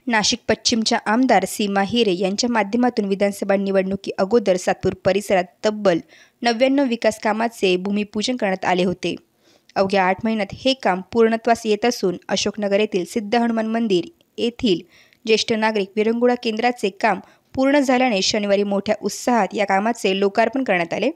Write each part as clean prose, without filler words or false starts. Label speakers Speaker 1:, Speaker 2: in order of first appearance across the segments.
Speaker 1: नाशिक पश्चिमच्या आमदार सीमा हिरे यांच्या माध्यमातून विधानसभा निवडणुकी अगोदर सातपूर परिसरात तब्बल 99 विकास कामाचे भूमिपूजन करण्यात आले होते। अवघ्या 8 महिन्यात हे काम पूर्णत्वास येत असून अशोकनगर येथील सिद्ध हनुमान मंदिर येथील ज्येष्ठ नागरिक विरंगुळा केंद्राचे काम पूर्ण झाल्याने शनिवारी मोठ्या उत्साहात या कामाचे लोकार्पण करण्यात आले।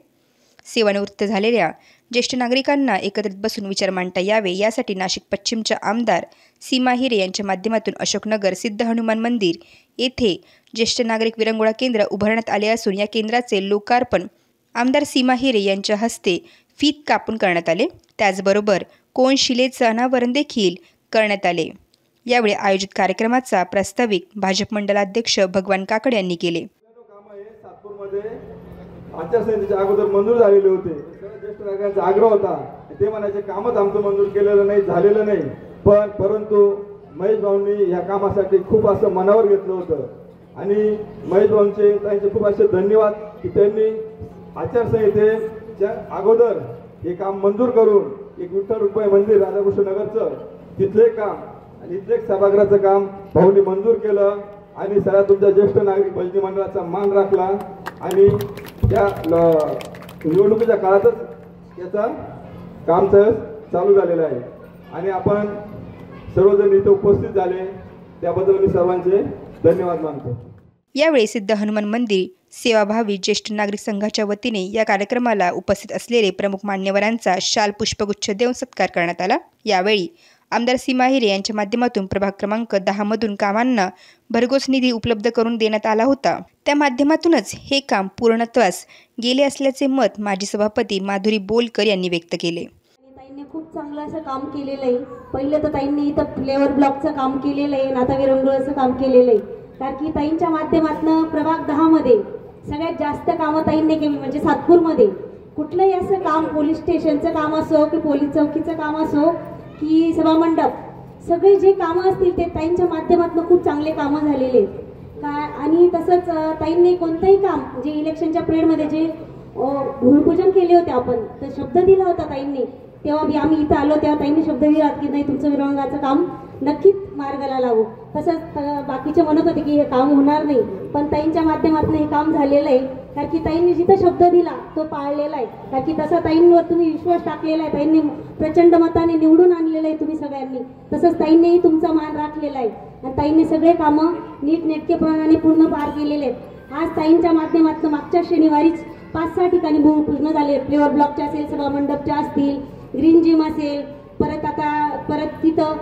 Speaker 1: सेवानिवृत्त झालेल्या ज्येष्ठ नागरिकांना एकत्रित बसून विचार मांडता यावे यासाठी नाशिक पश्चिमच्या आमदार सीमा हिरे यांच्या माध्यमातून अशोकनगर सिद्ध हनुमान मंदिर येथे ज्येष्ठ नागरिक विरंगुळा केंद्र उभारण्यात आले असून या केंद्राचे लोकार्पण आमदार सीमा हिरे यांच्या हस्ते फीत कापून करण्यात आले। त्याचबरोबर कोनशिलेचे अनावरण देखील करण्यात आले। यावेळी आयोजित कार्यक्रमाचा प्रास्ताविक भाजप मंडलाध्यक्ष भगवान काकड यांनी केले।
Speaker 2: आचारसंहितेच्या अगोदर मंजूर झालेले होते। ज्येष्ठ नागरिकांचा आग्रह होता ते म्हणायचे कामच आमचं मंजूर केलेलं नाही, झालेलं नाही, परंतु महेश भाऊंनी या कामासाठी खूप असं मनावर घेतलं होतं आणि महेश भाऊंचे त्यांचे खूप असे धन्यवाद की त्यांनी आचारसंहितेच्या अगोदर हे काम मंजूर करून एक विठ्ठल रुक्मिणी मंदिर राधाकृष्ण नगरचं तिथले काम आणि इथले सभागृहाचं काम भाऊंनी मंजूर केलं आणि सगळ्या तुमच्या ज्येष्ठ नागरिक भजनी मंडळाचा मान राखला आणि त्या निवडणुकीच्या काळातच याचा काम चालू झालेलं आहे आणि आपण सर्वजण इथे उपस्थित झाले त्याबद्दल मी सर्वांचे धन्यवाद मानतो।
Speaker 1: यावेळी सिद्ध हनुमान मंदिर सेवाभावी ज्येष्ठ नागरिक संघाच्या वतीने या कार्यक्रमाला उपस्थित असलेले प्रमुख मान्यवरांचा शाल पुष्पगुच्छ देऊन सत्कार करण्यात आला। यावेळी आमदार सीमा हिरे यांच्या माध्यमातून प्रभाग क्रमांक 10 मधून कामांना भरघोस निधी उपलब्ध करून देण्यात आला होता। त्या माध्यमातूनच हे काम पूर्णत्वास गेले असल्याचे मत माजी सभापती माधुरी बोलकर यांनी व्यक्त केले।
Speaker 3: ताईंनी खूप चांगलं असं काम केलेलं आहे। पहिलं तर ताईंनी इथं फ्लेवर ब्लॉकचं काम केलेलं आहे, आता विरंगुळाचं काम केलेलं आहे। कारण की ताईंच्या माध्यमातून प्रभाग 10 मध्ये सगळ्यात जास्त कामं ताईंनी केली, म्हणजे सातपूरमध्ये कुठलंही असं काम, पोलीस स्टेशनचं काम असो की पोलीस चौकीचं काम असो की सभामंडप, सगळे जे कामं असतील ते ताईंच्या माध्यमातून खूप चांगले कामं झालेले काय। आणि तसंच ताईंनी कोणतंही काम जे इलेक्शनच्या पिरियडमध्ये जे भूमिपूजन केले होते आपण, तर शब्द दिला होता ताईंनी, तेव्हा आम्ही इथं आलो तेव्हा ताईंनी शब्द दिला की नाही तुमचं विरंगुळाचं काम नक्कीच मार्गाला लागू। तसंच बाकीचे म्हणत होते की हे काम होणार नाही, पण ताईंच्या माध्यमातून हे काम झालेलं आहे। कारण की ताईंनी जिथं शब्द दिला तो पाळलेला आहे। कारण की तसा ताईंवर तुम्ही विश्वास टाकलेला आहे, ताईंनी प्रचंड मताने निवडून आणलेलं आहे तुम्ही सगळ्यांनी, तसंच ताईंनीही तुमचा मान राखलेला आहे आणि ताईंनी सगळे कामं नीटनेटकेपणाने पूर्ण पार केलेले आहेत। आज ताईंच्या माध्यमातून मागच्या शनिवारीच 5-6 ठिकाणी भूमिपूजन झाले। फ्लेवर ब्लॉकच्या असेल, सभामंडपच्या असतील, ग्रीन जिम असेल, परत तिथं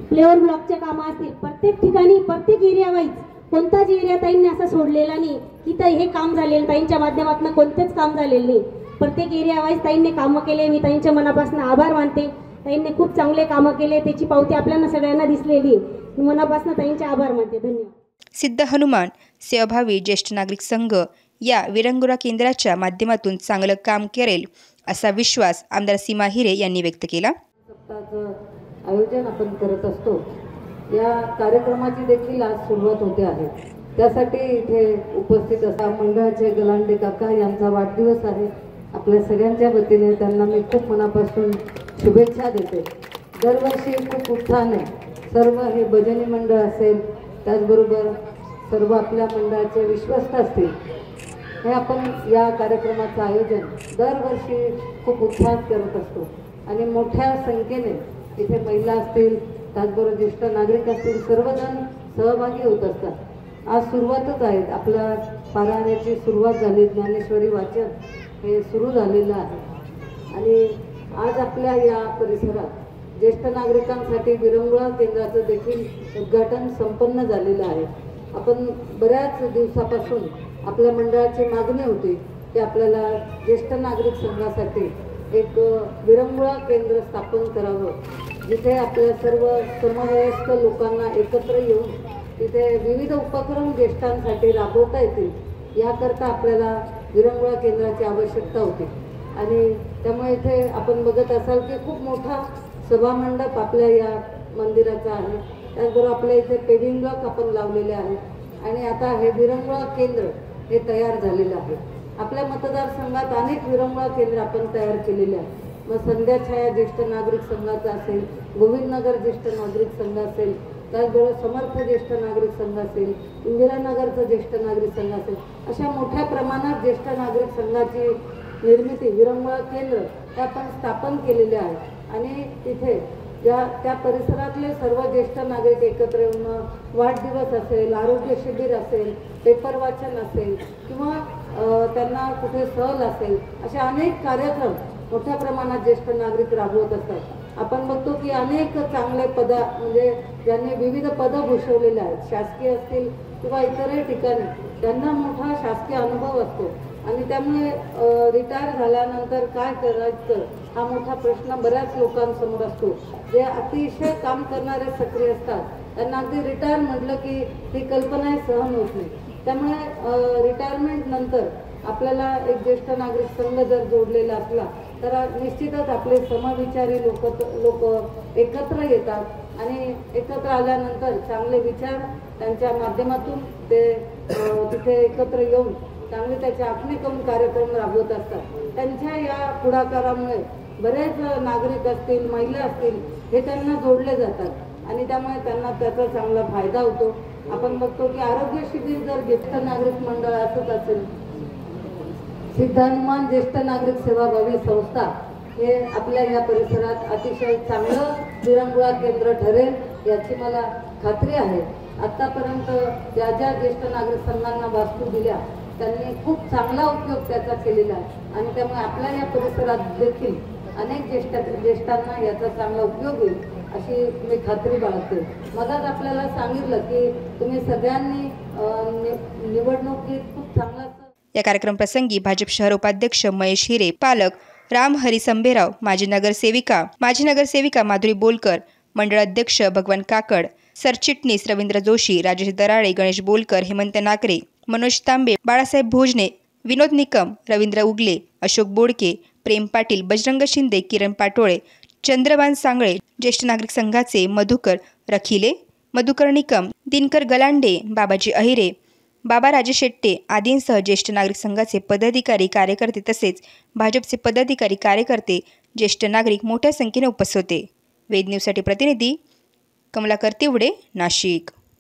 Speaker 3: फ्लेवर ब्लॉकचे कामं असतील, प्रत्येक ठिकाणी प्रत्येक एरिया वाईज कोणताच एरिया ताईंनी असा सोडलेला नाही की तर हे काम झालेलं, ताईंच्या माध्यमातून कोणतेच काम झालेलं नाही। प्रत्येक एरिया वाईज ताईंनी कामं केले। मी ताईंच्या मनापासून आभार मानते। ताईंनी खूप चांगले कामं केले, त्याची पावती आपल्याला सगळ्यांना दिसलेली आहे। मनापासून ताईंचे आभार मानते। धन्यवाद।
Speaker 1: सिद्ध हनुमान सेवाभावी ज्येष्ठ नागरिक संघ या विरंगुळा केंद्राच्या माध्यमातून चांगलं काम करेल असा विश्वास आमदार सीमा हिरे यांनी व्यक्त केला।
Speaker 4: आयोजन आपण करत असतो, या कार्यक्रमाची देखील आज सुरुवात होते आहे। त्यासाठी इथे उपस्थित असा मंडळाचे गलांडे काका यांचा वाढदिवस आहे। आपल्या सगळ्यांच्या वतीने त्यांना मी खूप मनापासून शुभेच्छा देते। दरवर्षी खूप उत्साहाने सर्व हे भजनी मंडळ असेल, त्याचबरोबर सर्व आपल्या मंडळाचे विश्वस्त असतील, हे आपण या कार्यक्रमाचं आयोजन दरवर्षी खूप उत्साहात करत असतो आणि मोठ्या संख्येने इथे महिला असतील, त्याचबरोबर ज्येष्ठ नागरिक असतील, सर्वजण सहभागी होत असतात। आज सुरुवातच आहे, आपल्या पारायणाची सुरुवात झाली, ज्ञानेश्वरी वाचन हे सुरू झालेलं आहे आणि आज आपल्या या परिसरात ज्येष्ठ नागरिकांसाठी विरंगुळा केंद्राचं देखील उद्घाटन संपन्न झालेलं आहे। आपण बऱ्याच दिवसापासून आपल्या मंडळाची मागणी होती की आपल्याला ज्येष्ठ नागरिक संघासाठी एक विरंगुळा केंद्र स्थापन करावं, जिथे आपल्या सर्व समवयस्क लोकांना एकत्र येऊन तिथे विविध उपक्रम ज्येष्ठांसाठी राबवता येतील, याकरता आपल्याला विरंगुळा केंद्राची आवश्यकता होती। आणि त्यामुळे इथे आपण बघत असाल की खूप मोठा सभामंडप आपल्या या मंदिराचा आहे। त्याचबरोबर आपल्या इथे पेव्हिंग ब्लॉक आपण लावलेले आहे आणि आता हे विरंगुळा केंद्र हे तयार झालेलं आहे। आपल्या मतदारसंघात अनेक विरंगुळा केंद्र आपण तयार केलेले आहेत। मग संध्याछाया ज्येष्ठ नागरिक संघाचा असेल, गोविंदनगर ज्येष्ठ नागरिक संघ असेल, त्याचबरोबर समर्थ ज्येष्ठ नागरिक संघ असेल, इंदिरानगरचं ज्येष्ठ नागरिक संघ असेल, अशा मोठ्या प्रमाणात ज्येष्ठ नागरिक संघाची निर्मिती विरंगुळा केंद्र हे आपण स्थापन केलेले आहे. आणि तिथे त्या परिसरातले सर्व ज्येष्ठ नागरिक एकत्र येऊन वाढदिवस असेल, आरोग्य शिबिर असेल, पेपर वाचन असेल किंवा त्यांना कुठे सहल असेल, असे अनेक कार्यक्रम मोठ्या प्रमाणात ज्येष्ठ नागरिक राबवत असतात. आपण बघतो की अनेक चांगले पद म्हणजे ज्यांनी विविध पदं भूषवलेले आहेत, शासकीय असतील किंवा इतरही ठिकाणी, त्यांना मोठा शासकीय अनुभव असतो आणि त्यामुळे रिटायर झाल्यानंतर काय करायचं हा मोठा प्रश्न बऱ्याच लोकांसमोर असतो. जे अतिशय काम करणारे सक्रिय असतात त्यांना अगदी रिटायर म्हटलं की ती कल्पनाही सहन होत नाही. त्यामुळे रिटायरमेंट नंतर आपल्याला एक ज्येष्ठ नागरिक संघ जर जोडलेला असला तर निश्चितच आपले समविचारी लोक एकत्र येतात आणि एकत्र आल्यानंतर चांगले विचार त्यांच्या माध्यमातून ते तिथे एकत्र येऊन चांगले त्याचे आखणी करून कार्यक्रम राबवत असतात. त्यांच्या या पुढाकारामुळे बरेच नागरिक असतील, महिला असतील, हे त्यांना जोडले जातात आणि त्यामुळे त्यांना त्याचा चांगला फायदा होतो. आपण बघतो की आरोग्य शिबिर जर ज्येष्ठ नागरिक मंडळ असत असेल, सिद्ध हनुमान ज्येष्ठ नागरिक सेवाभावी संस्था हे आपल्या या परिसरात अतिशय चांगलं विरंगुळा केंद्र ठरेल याची मला खात्री आहे. आतापर्यंत ज्या ज्या ज्येष्ठ नागरिक संघांना वास्तू दिल्या त्यांनी खूप चांगला उपयोग त्याचा केलेला आहे आणि त्यामुळे आपल्या या परिसरात देखील अनेक ज्येष्ठांना याचा चांगला उपयोग होईल अशी मी खात्री बाळगते. मलाच आपल्याला सांगितलं की तुम्ही सगळ्यांनी निवडणुकीत खूप चांगला.
Speaker 1: या कार्यक्रम प्रसंगी भाजप शहर उपाध्यक्ष महेश हिरे, पालक राम हरी संभेराव, माजी नगरसेविका माधुरी बोलकर, मंडळ अध्यक्ष भगवान काकड, सरचिटणीस रवींद्र जोशी, राजेश दराळे, गणेश बोलकर, हेमंत नाकरे, मनोज तांबे, बाळासाहेब भोजने, विनोद निकम, रवींद्र उगले, अशोक बोडके, प्रेम पाटील, बजरंग शिंदे, किरण पाटोळे, चंद्रभान सांगळे, ज्येष्ठ नागरिक संघाचे मधुकर रखिले, मधुकर निकम, दिनकर गलांडे, बाबाजी अहिरे, बाबा राजे शेट्टे आदींसह ज्येष्ठ नागरिक संघाचे पदाधिकारी कार्यकर्ते तसेच भाजपचे पदाधिकारी कार्यकर्ते, ज्येष्ठ नागरिक मोठ्या संख्येने उपस्थित होते. वेद न्यूजसाठी प्रतिनिधी कमलाकर तिवडे, नाशिक.